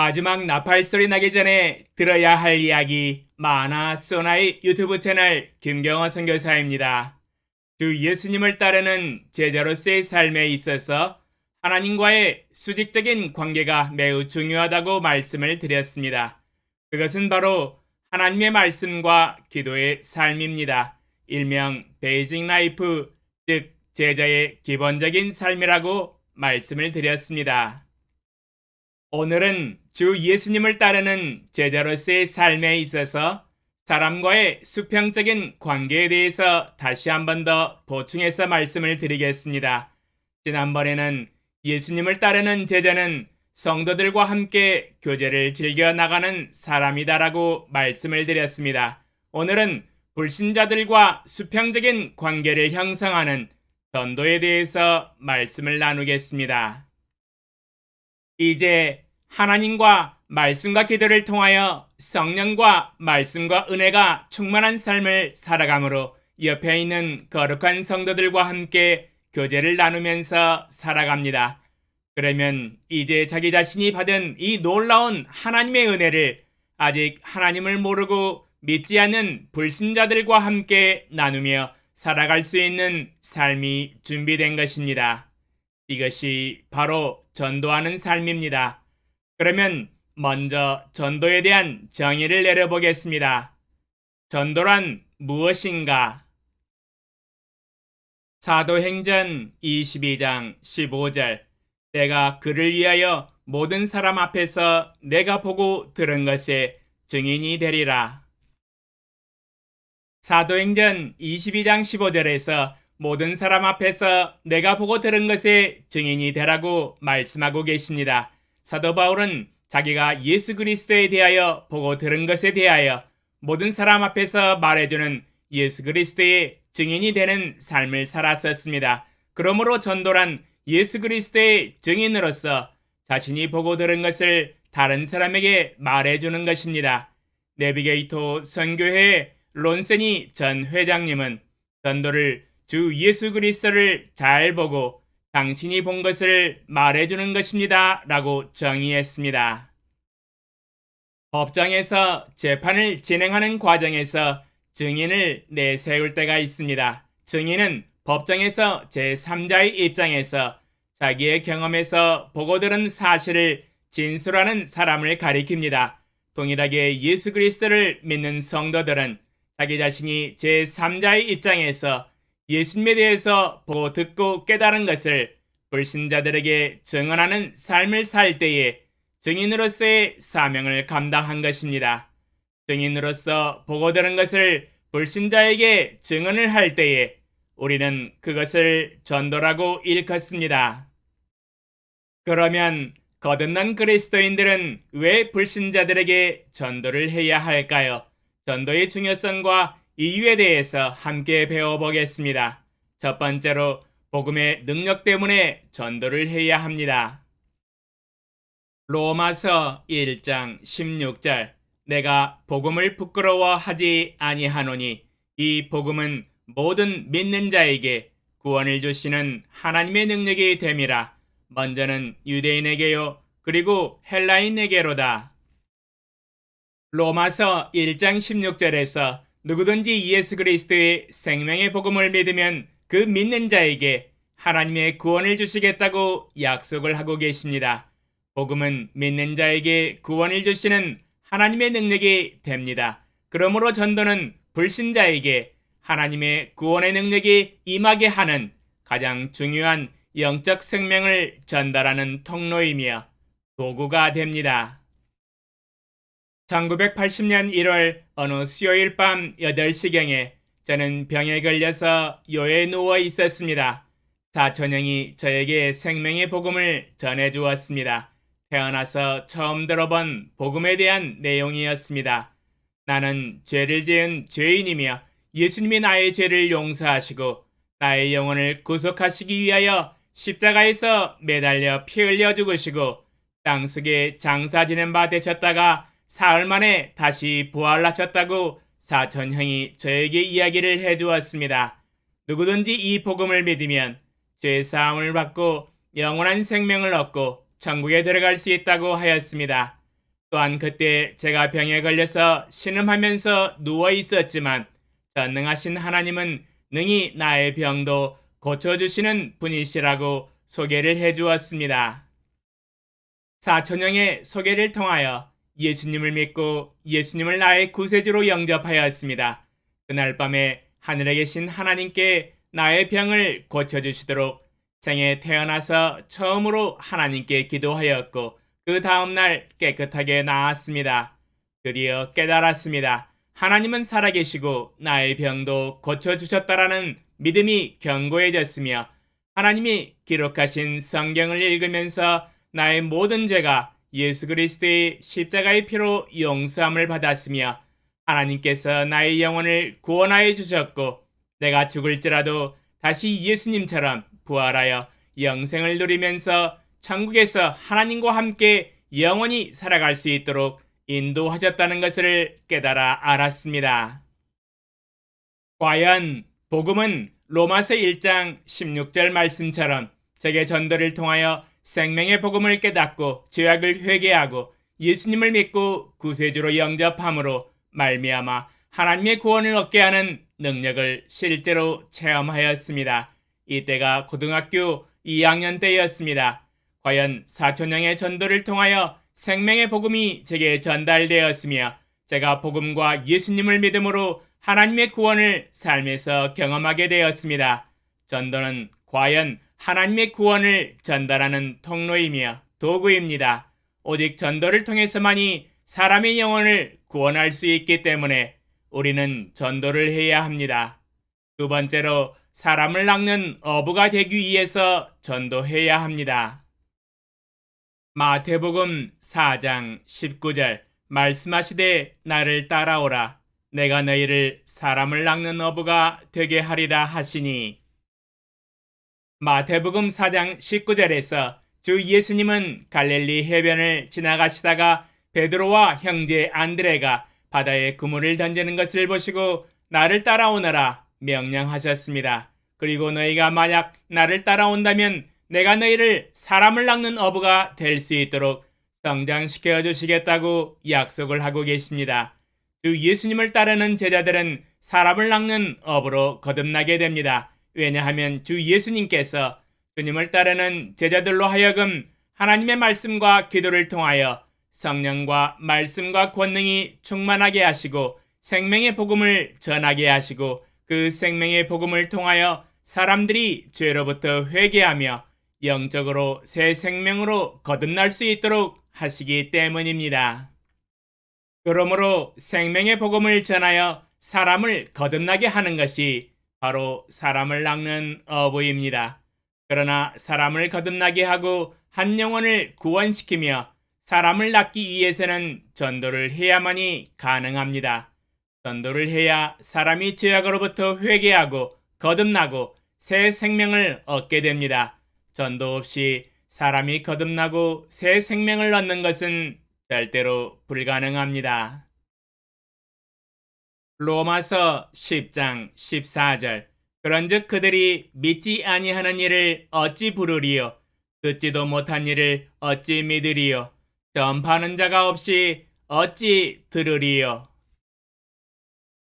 마지막 나팔 소리 나기 전에 들어야 할 이야기 마나 소나의 유튜브 채널 김경호 선교사입니다. 주 예수님을 따르는 제자로서의 삶에 있어서 하나님과의 수직적인 관계가 매우 중요하다고 말씀을 드렸습니다. 그것은 바로 하나님의 말씀과 기도의 삶입니다. 일명 베이직 라이프, 즉 제자의 기본적인 삶이라고 말씀을 드렸습니다. 오늘은 주 예수님을 따르는 제자로서의 삶에 있어서 사람과의 수평적인 관계에 대해서 다시 한 번 더 보충해서 말씀을 드리겠습니다. 지난번에는 예수님을 따르는 제자는 성도들과 함께 교제를 즐겨 나가는 사람이다라고 말씀을 드렸습니다. 오늘은 불신자들과 수평적인 관계를 형성하는 전도에 대해서 말씀을 나누겠습니다. 이제 하나님과 말씀과 기도를 통하여 성령과 말씀과 은혜가 충만한 삶을 살아가므로 옆에 있는 거룩한 성도들과 함께 교제를 나누면서 살아갑니다. 그러면 이제 자기 자신이 받은 이 놀라운 하나님의 은혜를 아직 하나님을 모르고 믿지 않는 불신자들과 함께 나누며 살아갈 수 있는 삶이 준비된 것입니다. 이것이 바로 전도하는 삶입니다. 그러면 먼저 전도에 대한 정의를 내려보겠습니다. 전도란 무엇인가? 사도행전 22장 15절 내가 그를 위하여 모든 사람 앞에서 내가 보고 들은 것에 증인이 되리라. 사도행전 22장 15절에서 모든 사람 앞에서 내가 보고 들은 것에 증인이 되라고 말씀하고 계십니다. 사도 바울은 자기가 예수 그리스도에 대하여 보고 들은 것에 대하여 모든 사람 앞에서 말해주는 예수 그리스도의 증인이 되는 삶을 살았었습니다. 그러므로 전도란 예수 그리스도의 증인으로서 자신이 보고 들은 것을 다른 사람에게 말해주는 것입니다. 내비게이터 선교회 론세니 전 회장님은 전도를 주 예수 그리스도를 잘 보고 당신이 본 것을 말해주는 것입니다. 라고 정의했습니다. 법정에서 재판을 진행하는 과정에서 증인을 내세울 때가 있습니다. 증인은 법정에서 제3자의 입장에서 자기의 경험에서 보고 들은 사실을 진술하는 사람을 가리킵니다. 동일하게 예수 그리스도를 믿는 성도들은 자기 자신이 제3자의 입장에서 예수님에 대해서 보고 듣고 깨달은 것을 불신자들에게 증언하는 삶을 살 때에 증인으로서의 사명을 감당한 것입니다. 증인으로서 보고 들은 것을 불신자에게 증언을 할 때에 우리는 그것을 전도라고 일컫습니다. 그러면 거듭난 그리스도인들은 왜 불신자들에게 전도를 해야 할까요? 전도의 중요성과 이유에 대해서 함께 배워보겠습니다. 첫 번째로 복음의 능력 때문에 전도를 해야 합니다. 로마서 1장 16절 내가 복음을 부끄러워하지 아니하노니 이 복음은 모든 믿는 자에게 구원을 주시는 하나님의 능력이 됨이라. 먼저는 유대인에게요 그리고 헬라인에게로다. 로마서 1장 16절에서 누구든지 예수 그리스도의 생명의 복음을 믿으면 그 믿는 자에게 하나님의 구원을 주시겠다고 약속을 하고 계십니다. 복음은 믿는 자에게 구원을 주시는 하나님의 능력이 됩니다. 그러므로 전도는 불신자에게 하나님의 구원의 능력이 임하게 하는 가장 중요한 영적 생명을 전달하는 통로이며 도구가 됩니다. 1980년 1월 어느 수요일 밤 8시경에 저는 병에 걸려서 요에 누워 있었습니다. 사촌형이 저에게 생명의 복음을 전해주었습니다. 태어나서 처음 들어본 복음에 대한 내용이었습니다. 나는 죄를 지은 죄인이며 예수님이 나의 죄를 용서하시고 나의 영혼을 구속하시기 위하여 십자가에서 매달려 피 흘려 죽으시고 땅속에 장사 지낸 바 되셨다가 사흘 만에 다시 부활하셨다고 사촌형이 저에게 이야기를 해주었습니다. 누구든지 이 복음을 믿으면 죄사함을 받고 영원한 생명을 얻고 천국에 들어갈 수 있다고 하였습니다. 또한 그때 제가 병에 걸려서 신음하면서 누워 있었지만 전능하신 하나님은 능히 나의 병도 고쳐주시는 분이시라고 소개를 해주었습니다. 사촌형의 소개를 통하여 예수님을 믿고 예수님을 나의 구세주로 영접하였습니다. 그날 밤에 하늘에 계신 하나님께 나의 병을 고쳐주시도록 생에 태어나서 처음으로 하나님께 기도하였고 그 다음날 깨끗하게 나았습니다. 드디어 깨달았습니다. 하나님은 살아계시고 나의 병도 고쳐주셨다라는 믿음이 견고해졌으며 하나님이 기록하신 성경을 읽으면서 나의 모든 죄가 예수 그리스도의 십자가의 피로 용서함을 받았으며 하나님께서 나의 영혼을 구원하여 주셨고 내가 죽을지라도 다시 예수님처럼 부활하여 영생을 누리면서 천국에서 하나님과 함께 영원히 살아갈 수 있도록 인도하셨다는 것을 깨달아 알았습니다. 과연 복음은 로마서 1장 16절 말씀처럼 제게 전도를 통하여 생명의 복음을 깨닫고 죄악을 회개하고 예수님을 믿고 구세주로 영접함으로 말미암아 하나님의 구원을 얻게 하는 능력을 실제로 체험하였습니다. 이때가 고등학교 2학년 때였습니다. 과연 사촌형의 전도를 통하여 생명의 복음이 제게 전달되었으며 제가 복음과 예수님을 믿음으로 하나님의 구원을 삶에서 경험하게 되었습니다. 전도는 과연 하나님의 구원을 전달하는 통로이며 도구입니다. 오직 전도를 통해서만이 사람의 영혼을 구원할 수 있기 때문에 우리는 전도를 해야 합니다. 두 번째로 사람을 낚는 어부가 되기 위해서 전도해야 합니다. 마태복음 4장 19절 말씀하시되 나를 따라오라 내가 너희를 사람을 낚는 어부가 되게 하리라 하시니. 마태복음 4장 19절에서 주 예수님은 갈릴리 해변을 지나가시다가 베드로와 형제 안드레가 바다에 그물을 던지는 것을 보시고 나를 따라오너라 명령하셨습니다. 그리고 너희가 만약 나를 따라온다면 내가 너희를 사람을 낚는 어부가 될 수 있도록 성장시켜 주시겠다고 약속을 하고 계십니다. 주 예수님을 따르는 제자들은 사람을 낚는 어부로 거듭나게 됩니다. 왜냐하면 주 예수님께서 주님을 따르는 제자들로 하여금 하나님의 말씀과 기도를 통하여 성령과 말씀과 권능이 충만하게 하시고 생명의 복음을 전하게 하시고 그 생명의 복음을 통하여 사람들이 죄로부터 회개하며 영적으로 새 생명으로 거듭날 수 있도록 하시기 때문입니다. 그러므로 생명의 복음을 전하여 사람을 거듭나게 하는 것이 바로 사람을 낚는 어부입니다. 그러나 사람을 거듭나게 하고 한 영혼을 구원시키며 사람을 낚기 위해서는 전도를 해야만이 가능합니다. 전도를 해야 사람이 죄악으로부터 회개하고 거듭나고 새 생명을 얻게 됩니다. 전도 없이 사람이 거듭나고 새 생명을 얻는 것은 절대로 불가능합니다. 로마서 10장 14절 그런즉 그들이 믿지 아니하는 일을 어찌 부르리요 듣지도 못한 일을 어찌 믿으리요 전파하는 자가 없이 어찌 들으리요.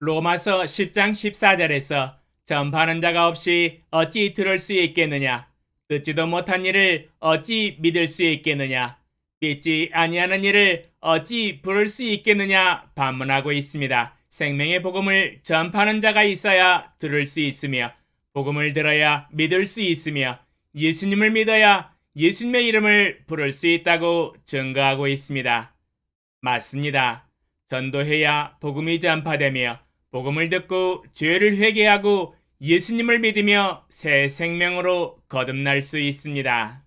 로마서 10장 14절에서 전파하는 자가 없이 어찌 들을 수 있겠느냐 듣지도 못한 일을 어찌 믿을 수 있겠느냐 믿지 아니하는 일을 어찌 부를 수 있겠느냐 반문하고 있습니다. 생명의 복음을 전파하는 자가 있어야 들을 수 있으며 복음을 들어야 믿을 수 있으며 예수님을 믿어야 예수님의 이름을 부를 수 있다고 증거하고 있습니다. 맞습니다. 전도해야 복음이 전파되며 복음을 듣고 죄를 회개하고 예수님을 믿으며 새 생명으로 거듭날 수 있습니다.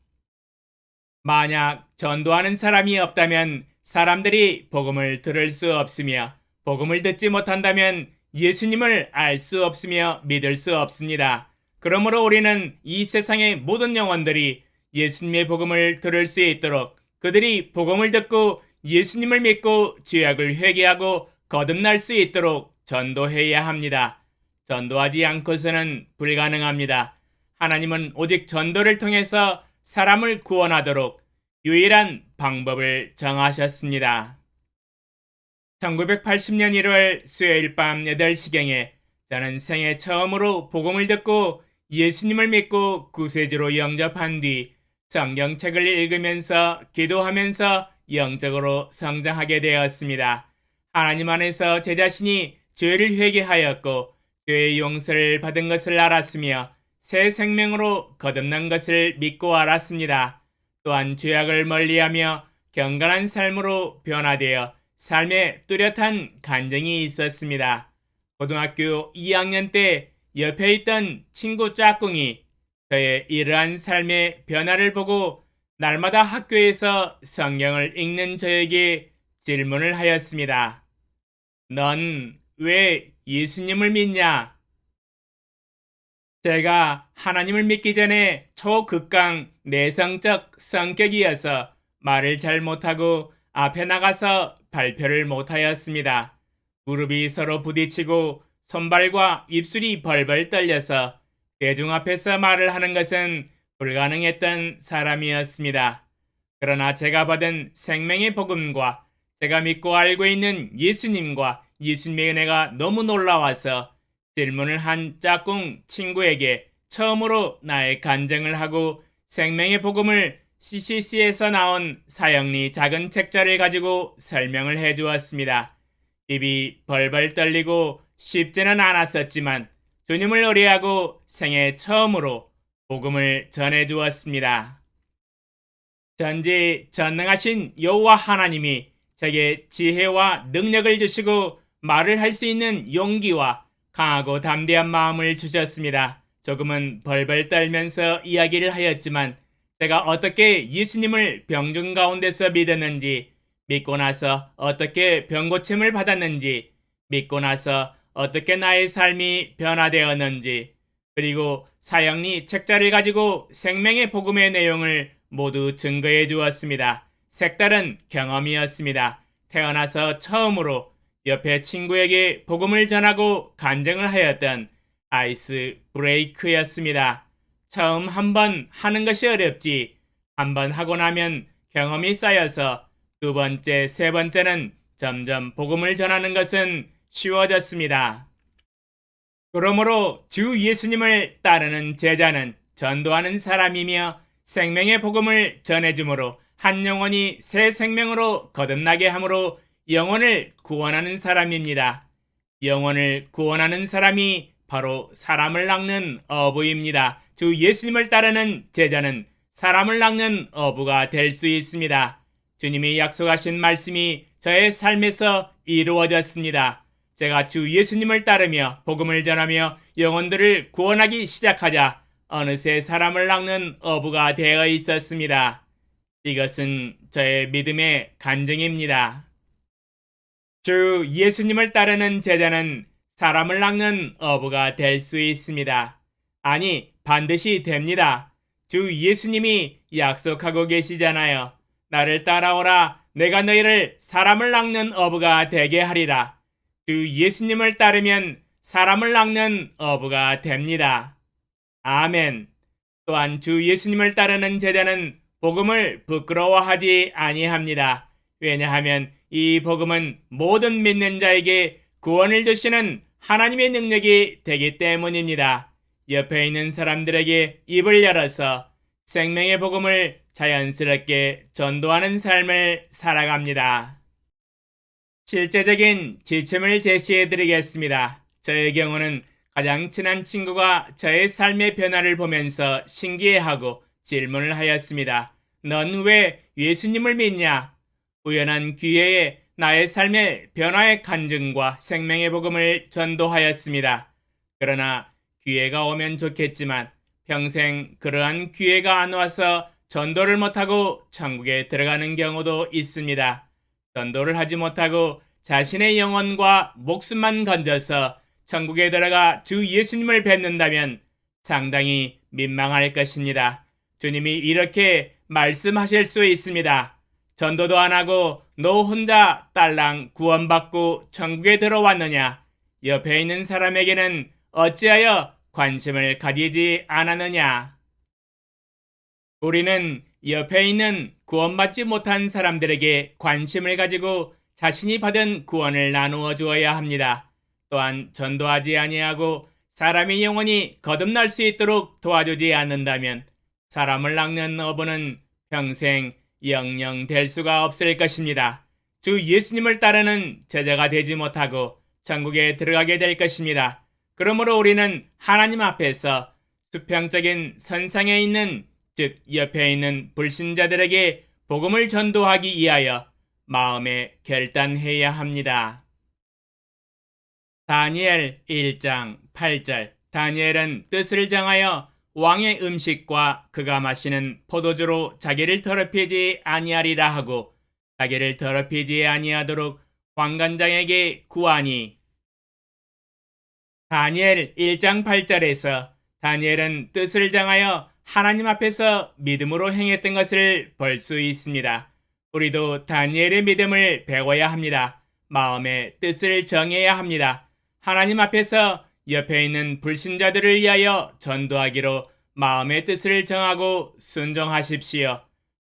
만약 전도하는 사람이 없다면 사람들이 복음을 들을 수 없으며 복음을 듣지 못한다면 예수님을 알 수 없으며 믿을 수 없습니다. 그러므로 우리는 이 세상의 모든 영혼들이 예수님의 복음을 들을 수 있도록 그들이 복음을 듣고 예수님을 믿고 죄악을 회개하고 거듭날 수 있도록 전도해야 합니다. 전도하지 않고서는 불가능합니다. 하나님은 오직 전도를 통해서 사람을 구원하도록 유일한 방법을 정하셨습니다. 1980년 1월 수요일 밤 8시경에 저는 생애 처음으로 복음을 듣고 예수님을 믿고 구세주로 영접한 뒤 성경책을 읽으면서 기도하면서 영적으로 성장하게 되었습니다. 하나님 안에서 제 자신이 죄를 회개하였고 죄의 용서를 받은 것을 알았으며 새 생명으로 거듭난 것을 믿고 알았습니다. 또한 죄악을 멀리하며 경건한 삶으로 변화되어 삶에 뚜렷한 간증이 있었습니다. 고등학교 2학년 때 옆에 있던 친구 짝꿍이 저의 이러한 삶의 변화를 보고 날마다 학교에서 성경을 읽는 저에게 질문을 하였습니다. 넌 왜 예수님을 믿냐? 제가 하나님을 믿기 전에 초극강 내성적 성격이어서 말을 잘 못하고 앞에 나가서 발표를 못하였습니다. 무릎이 서로 부딪히고 손발과 입술이 벌벌 떨려서 대중 앞에서 말을 하는 것은 불가능했던 사람이었습니다. 그러나 제가 받은 생명의 복음과 제가 믿고 알고 있는 예수님과 예수님의 은혜가 너무 놀라워서 질문을 한 짝꿍 친구에게 처음으로 나의 간증을 하고 생명의 복음을 CCC에서 나온 사형리 작은 책자를 가지고 설명을 해 주었습니다. 입이 벌벌 떨리고 쉽지는 않았었지만 주님을 의뢰하고 생애 처음으로 복음을 전해 주었습니다. 전지전능하신 여호와 하나님이 제게 지혜와 능력을 주시고 말을 할 수 있는 용기와 강하고 담대한 마음을 주셨습니다. 조금은 벌벌 떨면서 이야기를 하였지만 제가 어떻게 예수님을 병든 가운데서 믿었는지, 믿고 나서 어떻게 병고침을 받았는지, 믿고 나서 어떻게 나의 삶이 변화되었는지, 그리고 사형리 책자를 가지고 생명의 복음의 내용을 모두 증거해 주었습니다. 색다른 경험이었습니다. 태어나서 처음으로 옆에 친구에게 복음을 전하고 간증을 하였던 아이스 브레이크였습니다. 처음 한번 하는 것이 어렵지, 한번 하고 나면 경험이 쌓여서 두 번째, 세 번째는 점점 복음을 전하는 것은 쉬워졌습니다. 그러므로 주 예수님을 따르는 제자는 전도하는 사람이며 생명의 복음을 전해주므로 한 영혼이 새 생명으로 거듭나게 함으로 영혼을 구원하는 사람입니다. 영혼을 구원하는 사람이 바로 사람을 낚는 어부입니다. 주 예수님을 따르는 제자는 사람을 낚는 어부가 될 수 있습니다. 주님이 약속하신 말씀이 저의 삶에서 이루어졌습니다. 제가 주 예수님을 따르며 복음을 전하며 영혼들을 구원하기 시작하자 어느새 사람을 낚는 어부가 되어 있었습니다. 이것은 저의 믿음의 간증입니다. 주 예수님을 따르는 제자는 사람을 낚는 어부가 될 수 있습니다. 아니, 반드시 됩니다. 주 예수님이 약속하고 계시잖아요. 나를 따라오라. 내가 너희를 사람을 낚는 어부가 되게 하리라. 주 예수님을 따르면 사람을 낚는 어부가 됩니다. 아멘. 또한 주 예수님을 따르는 제자는 복음을 부끄러워하지 아니합니다. 왜냐하면 이 복음은 모든 믿는 자에게 구원을 주시는 하나님의 능력이 되기 때문입니다. 옆에 있는 사람들에게 입을 열어서 생명의 복음을 자연스럽게 전도하는 삶을 살아갑니다. 실제적인 지침을 제시해 드리겠습니다. 저의 경우는 가장 친한 친구가 저의 삶의 변화를 보면서 신기해하고 질문을 하였습니다. 넌 왜 예수님을 믿냐? 우연한 기회에 나의 삶의 변화의 간증과 생명의 복음을 전도하였습니다. 그러나 기회가 오면 좋겠지만 평생 그러한 기회가 안 와서 전도를 못하고 천국에 들어가는 경우도 있습니다. 전도를 하지 못하고 자신의 영혼과 목숨만 건져서 천국에 들어가 주 예수님을 뵙는다면 상당히 민망할 것입니다. 주님이 이렇게 말씀하실 수 있습니다. 전도도 안 하고 너 혼자 딸랑 구원받고 천국에 들어왔느냐? 옆에 있는 사람에게는 어찌하여 관심을 가지지 않았느냐? 우리는 옆에 있는 구원받지 못한 사람들에게 관심을 가지고 자신이 받은 구원을 나누어 주어야 합니다. 또한 전도하지 아니하고 사람이 영원히 거듭날 수 있도록 도와주지 않는다면 사람을 낚는 어부는 평생 영영 될 수가 없을 것입니다. 주 예수님을 따르는 제자가 되지 못하고 천국에 들어가게 될 것입니다. 그러므로 우리는 하나님 앞에서 수평적인 선상에 있는, 즉 옆에 있는 불신자들에게 복음을 전도하기 위하여 마음에 결단해야 합니다. 다니엘 1장 8절. 다니엘은 뜻을 정하여 왕의 음식과 그가 마시는 포도주로 자기를 더럽히지 아니하리라 하고 자기를 더럽히지 아니하도록 관관장에게 구하니. 다니엘 1장 8절에서 다니엘은 뜻을 정하여 하나님 앞에서 믿음으로 행했던 것을 볼 수 있습니다. 우리도 다니엘의 믿음을 배워야 합니다. 마음의 뜻을 정해야 합니다. 하나님 앞에서 옆에 있는 불신자들을 위하여 전도하기로 마음의 뜻을 정하고 순종하십시오.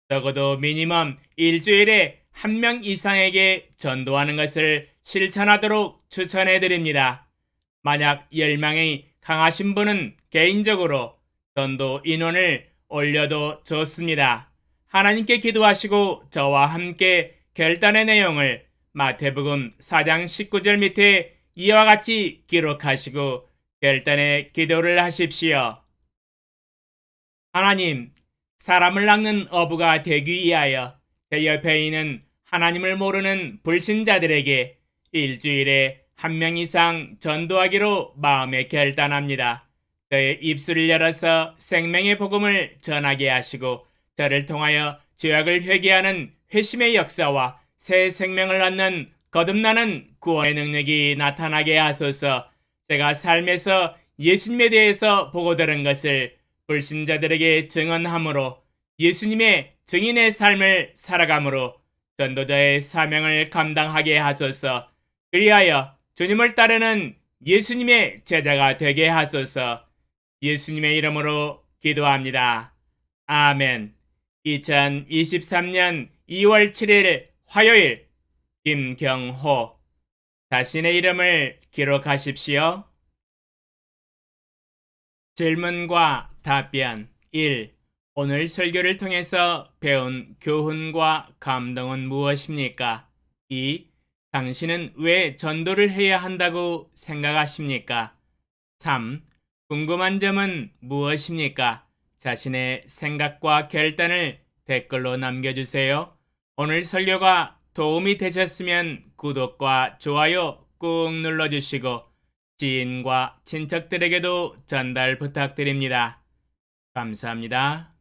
적어도 미니멈 일주일에 한 명 이상에게 전도하는 것을 실천하도록 추천해 드립니다. 만약 열망이 강하신 분은 개인적으로 전도 인원을 올려도 좋습니다. 하나님께 기도하시고 저와 함께 결단의 내용을 마태복음 4장 19절 밑에 이와 같이 기록하시고 결단의 기도를 하십시오. 하나님, 사람을 낚는 어부가 되기 위하여 제 옆에 있는 하나님을 모르는 불신자들에게 일주일에 한 명 이상 전도하기로 마음에 결단합니다. 저의 입술을 열어서 생명의 복음을 전하게 하시고 저를 통하여 죄악을 회개하는 회심의 역사와 새 생명을 얻는 거듭나는 구원의 능력이 나타나게 하소서. 제가 삶에서 예수님에 대해서 보고 들은 것을 불신자들에게 증언함으로 예수님의 증인의 삶을 살아감으로 전도자의 사명을 감당하게 하소서. 그리하여 주님을 따르는 예수님의 제자가 되게 하소서. 예수님의 이름으로 기도합니다. 아멘. 2023년 2월 7일 화요일, 김경호. 자신의 이름을 기록하십시오. 질문과 답변 1. 오늘 설교를 통해서 배운 교훈과 감동은 무엇입니까? 2. 당신은 왜 전도를 해야 한다고 생각하십니까? 3. 궁금한 점은 무엇입니까? 자신의 생각과 결단을 댓글로 남겨주세요. 오늘 설교가 도움이 되셨으면 구독과 좋아요 꾹 눌러주시고 지인과 친척들에게도 전달 부탁드립니다. 감사합니다.